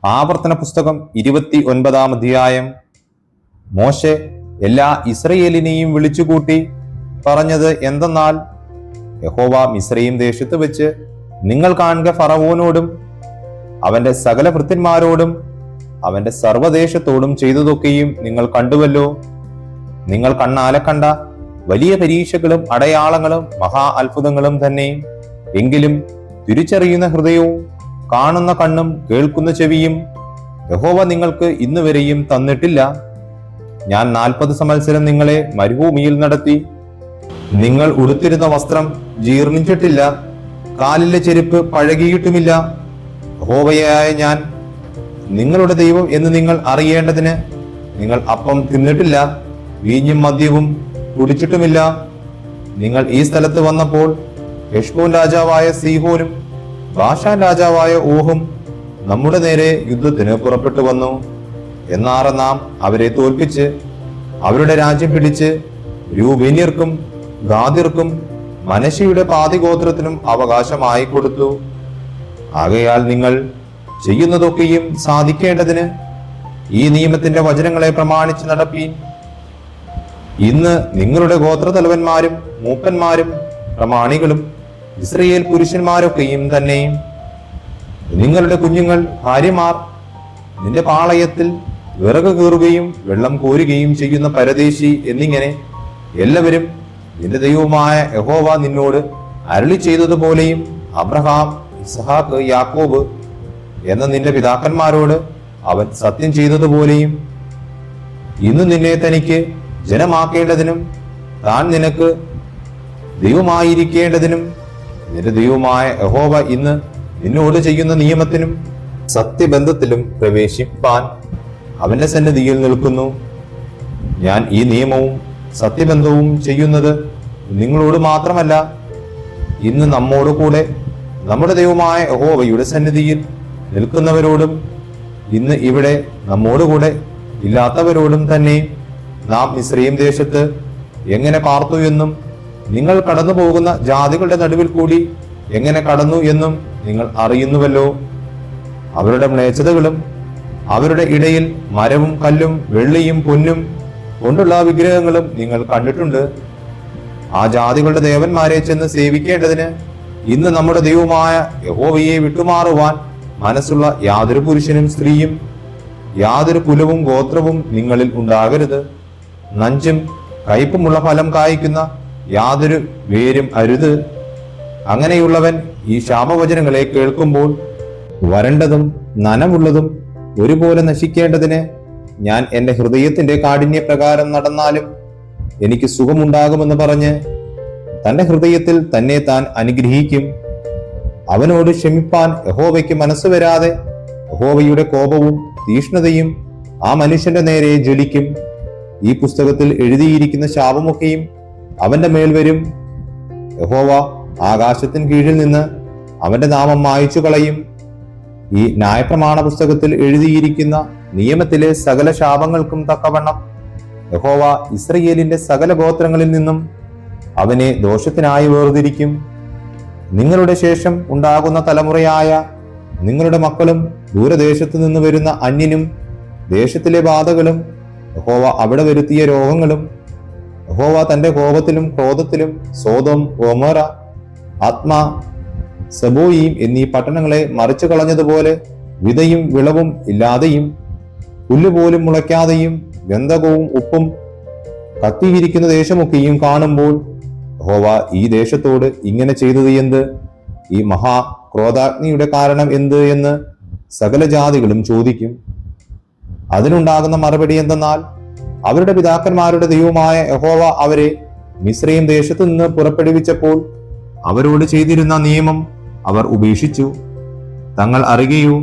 ആവർത്തന പുസ്തകം 29 അധ്യായം. മോശെ എല്ലാ ഇസ്രയേലിനെയും വിളിച്ചുകൂട്ടി പറഞ്ഞത് എന്തെന്നാൽ, യഹോവ മിസ്രയീം ദേശത്ത് വെച്ച് നിങ്ങൾ കാണുക ഫറവോനോടും അവന്റെ സകല ഭൃത്യന്മാരോടും അവന്റെ സർവ്വദേശത്തോടും ചെയ്തതൊക്കെയും നിങ്ങൾ കണ്ടുവല്ലോ. നിങ്ങൾ കണ്ണാലെ കണ്ട വലിയ പരീക്ഷകളും അടയാളങ്ങളും മഹാ അത്ഭുതങ്ങളും തന്നെ. എങ്കിലും തിരിച്ചറിയുന്ന ഹൃദയവും കാണുന്ന കണ്ണും കേൾക്കുന്ന ചെവിയും യഹോവ നിങ്ങൾക്ക് ഇന്നുവരെയും തന്നിട്ടില്ല. ഞാൻ 40 സംവത്സരം നിങ്ങളെ മരുഭൂമിയിൽ നടത്തി. നിങ്ങൾ ഉടുത്തിരുന്ന വസ്ത്രം ജീർണിച്ചിട്ടില്ല, കാലിലെ ചെരുപ്പ് പഴകിയിട്ടുമില്ല. യഹോവയായ ഞാൻ നിങ്ങളുടെ ദൈവം എന്ന് നിങ്ങൾ അറിയേണ്ടതിന് നിങ്ങൾ അപ്പം തിന്നിട്ടില്ല, വീഞ്ഞും മദ്യവും കുടിച്ചിട്ടുമില്ല. നിങ്ങൾ ഈ സ്ഥലത്ത് വന്നപ്പോൾ ഹെശ്ബോൻ രാജാവായ സീഹോനും ബാശാൻ രാജാവായ ഓഹും നമ്മുടെ നേരെ യുദ്ധത്തിന് പുറപ്പെട്ടു വന്നു. എന്നാറ നാം അവരെ തോൽപ്പിച്ച് അവരുടെ രാജ്യം പിടിച്ച് രൂബേന്യർക്കും ഗാദിർക്കും മനശ്ശെയുടെ പാതിഗോത്രത്തിനും അവകാശമായി കൊടുത്തു. ആകയാൽ നിങ്ങൾ ചെയ്യുന്നതൊക്കെയും സാധിക്കേണ്ടതിന് ഈ നിയമത്തിന്റെ വചനങ്ങളെ പ്രമാണിച്ച് നടപ്പീൻ. ഇന്ന് നിങ്ങളുടെ ഗോത്രതലവന്മാരും മൂപ്പന്മാരും പ്രമാണികളും ഇസ്രയേൽ പുരുഷന്മാരൊക്കെയും തന്നെയും നിങ്ങളുടെ കുഞ്ഞുങ്ങൾ, ഭാര്യമാർ, നിന്റെ പാളയത്തിൽ വിറക് കീറുകയും വെള്ളം കോരുകയും ചെയ്യുന്ന പരദേശി എന്നിങ്ങനെ എല്ലാവരും നിന്റെ ദൈവമായ യഹോവ നിന്നോട് അരുളി ചെയ്തതുപോലെയും അബ്രഹാം, ഇസ്ഹാക്ക്, യാക്കോബ് എന്ന നിന്റെ പിതാക്കന്മാരോട് അവൻ സത്യം ചെയ്തതുപോലെയും ഇന്ന് നിന്നെ തനിക്ക് ജനമാക്കേണ്ടതിനും താൻ നിനക്ക് ദൈവമായിരിക്കേണ്ടതിനും നിന്റെ ദൈവമായ യഹോവ ഇന്ന് നിന്നോട് ചെയ്യുന്ന നിയമത്തിനും സത്യബന്ധത്തിലും പ്രവേശിപ്പാൻ അവന്റെ സന്നിധിയിൽ നിൽക്കുന്നു. ഞാൻ ഈ നിയമവും സത്യബന്ധവും ചെയ്യുന്നത് നിങ്ങളോട് മാത്രമല്ല, ഇന്ന് നമ്മോട് കൂടെ നമ്മുടെ ദൈവമായ യഹോവയുടെ സന്നിധിയിൽ നിൽക്കുന്നവരോടും ഇന്ന് ഇവിടെ നമ്മോടുകൂടെ ഇല്ലാത്തവരോടും തന്നെ. നാം മിസ്രയീം ദേശത്ത് എങ്ങനെ പാർത്തു എന്നും നിങ്ങൾ കടന്നു പോകുന്ന ജാതികളുടെ നടുവിൽ കൂടി എങ്ങനെ കടന്നു എന്നും നിങ്ങൾ അറിയുന്നുവല്ലോ. അവരുടെ മ്ലേച്ഛതകളും അവരുടെ ഇടയിൽ മരവും കല്ലും വെള്ളിയും പൊന്നും കൊണ്ടുള്ള വിഗ്രഹങ്ങളും നിങ്ങൾ കണ്ടിട്ടുണ്ട്. ആ ജാതികളുടെ ദേവന്മാരെ ചെന്ന് സേവിക്കേണ്ടതിന് ഇന്ന് നമ്മുടെ ദൈവമായ യഹോവയെ വിട്ടുമാറുവാൻ മനസ്സുള്ള യാതൊരു പുരുഷനും സ്ത്രീയും യാതൊരു കുലവും ഗോത്രവും നിങ്ങളിൽ ഉണ്ടാകരുത്. നഞ്ചും കയ്പുമുള്ള ഫലം കായ്ക്കുന്ന യാതൊരു വേരും അരുത്. അങ്ങനെയുള്ളവൻ ഈ ശാപവചനങ്ങളെ കേൾക്കുമ്പോൾ വരണ്ടതും നനവുള്ളതും ഒരുപോലെ നശിക്കേണ്ടതിന് ഞാൻ എന്റെ ഹൃദയത്തിന്റെ കാഠിന്യപ്രകാരം നടന്നാലും എനിക്ക് സുഖമുണ്ടാകുമെന്ന് പറഞ്ഞ് തന്റെ ഹൃദയത്തിൽ തന്നെ താൻ അനുഗ്രഹിക്കും. അവനോട് ക്ഷമിപ്പാൻ യഹോവയ്ക്ക് മനസ്സ് വരാതെ യഹോവയുടെ കോപവും തീഷ്ണതയും ആ മനുഷ്യന്റെ നേരെ ജ്വലിക്കും. ഈ പുസ്തകത്തിൽ എഴുതിയിരിക്കുന്ന ശാപമൊക്കെയും അവന്റെ മേൽ വരും. യഹോവ ആകാശത്തിന് കീഴിൽ നിന്ന് അവന്റെ നാമം മായ്ച്ചു കളയും. ഈ ന്യായപ്രമാണ പുസ്തകത്തിൽ എഴുതിയിരിക്കുന്ന നിയമത്തിലെ സകല ശാപങ്ങൾക്കും തക്കവണ്ണം യഹോവ ഇസ്രയേലിന്റെ സകല ഗോത്രങ്ങളിൽ നിന്നും അവനെ ദോഷത്തിനായി വേർതിരിക്കും. നിങ്ങളുടെ ശേഷം ഉണ്ടാകുന്ന തലമുറയായ നിങ്ങളുടെ മക്കളും ദൂരദേശത്തു നിന്ന് വരുന്ന അന്യനും ദേശത്തിലെ ബാധകളും യഹോവ അവിടെ വരുത്തിയ രോഗങ്ങളും യഹോവ തന്റെ കോപത്തിലും ക്രോധത്തിലും സോദോം, ഗൊമോറ, ആത്മാ, സെബോയീം എന്നീ പട്ടണങ്ങളെ മറിച്ചു കളഞ്ഞതുപോലെ വിതയും വിളവും ഇല്ലാതെയും പുല്ലുപോലും മുളയ്ക്കാതെയും ഗന്ധകവും ഉപ്പും കത്തിയിരിക്കുന്ന ദേശമൊക്കെയും കാണുമ്പോൾ യഹോവ ഈ ദേശത്തോട് ഇങ്ങനെ ചെയ്തത് എന്ത്? ഈ മഹാ ക്രോധാഗ്നിയുടെ കാരണം എന്ത് എന്ന് സകല ജാതികളും ചോദിക്കും. അതിനുണ്ടാകുന്ന മറുപടി എന്തെന്നാൽ, അവരുടെ പിതാക്കന്മാരുടെ ദൈവമായ യഹോവ അവരെ മിസ്രയീം ദേശത്തു നിന്ന് പുറപ്പെടുവിച്ചപ്പോൾ അവരോട് ചെയ്തിരുന്ന നിയമം അവർ ഉപേക്ഷിച്ചു. തങ്ങൾ അറിയുകയോ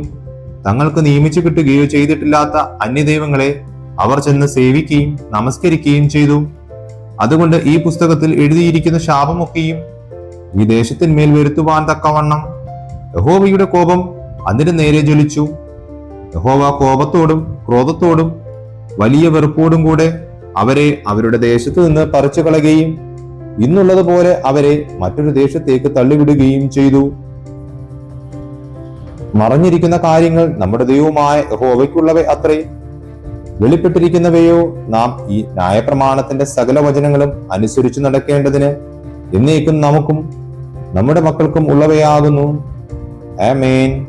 തങ്ങൾക്ക് നിയമിച്ചു കിട്ടുകയോ ചെയ്തിട്ടില്ലാത്ത അന്യദൈവങ്ങളെ അവർ ചെന്ന് സേവിക്കുകയും നമസ്കരിക്കുകയും ചെയ്തു. അതുകൊണ്ട് ഈ പുസ്തകത്തിൽ എഴുതിയിരിക്കുന്ന ശാപമൊക്കെയും ഈ ദേശത്തിന്മേൽ വരുത്തുവാൻ തക്കവണ്ണം യഹോവയുടെ കോപം അതിന്റെ നേരെ ജ്വലിച്ചു. യഹോവ കോപത്തോടും ക്രോധത്തോടും വലിയ വെറുപ്പോടും കൂടെ അവരെ അവരുടെ ദേശത്തു നിന്ന് പറിച്ചു കളയുകയും ഇന്നുള്ളതുപോലെ അവരെ മറ്റൊരു ദേശത്തേക്ക് തള്ളിവിടുകയും ചെയ്തു. മറഞ്ഞിരിക്കുന്ന കാര്യങ്ങൾ നമ്മുടെ ദൈവമായ യഹോവയ്ക്കുള്ളവ അത്രേ. വെളിപ്പെട്ടിരിക്കുന്നവയോ നാം ഈ ന്യായപ്രമാണത്തിന്റെ സകല വചനങ്ങളും അനുസരിച്ചു നടക്കേണ്ടതിന് എന്നേക്കും നമുക്കും നമ്മുടെ മക്കൾക്കും ഉള്ളവയാകുന്നു. ആമേൻ.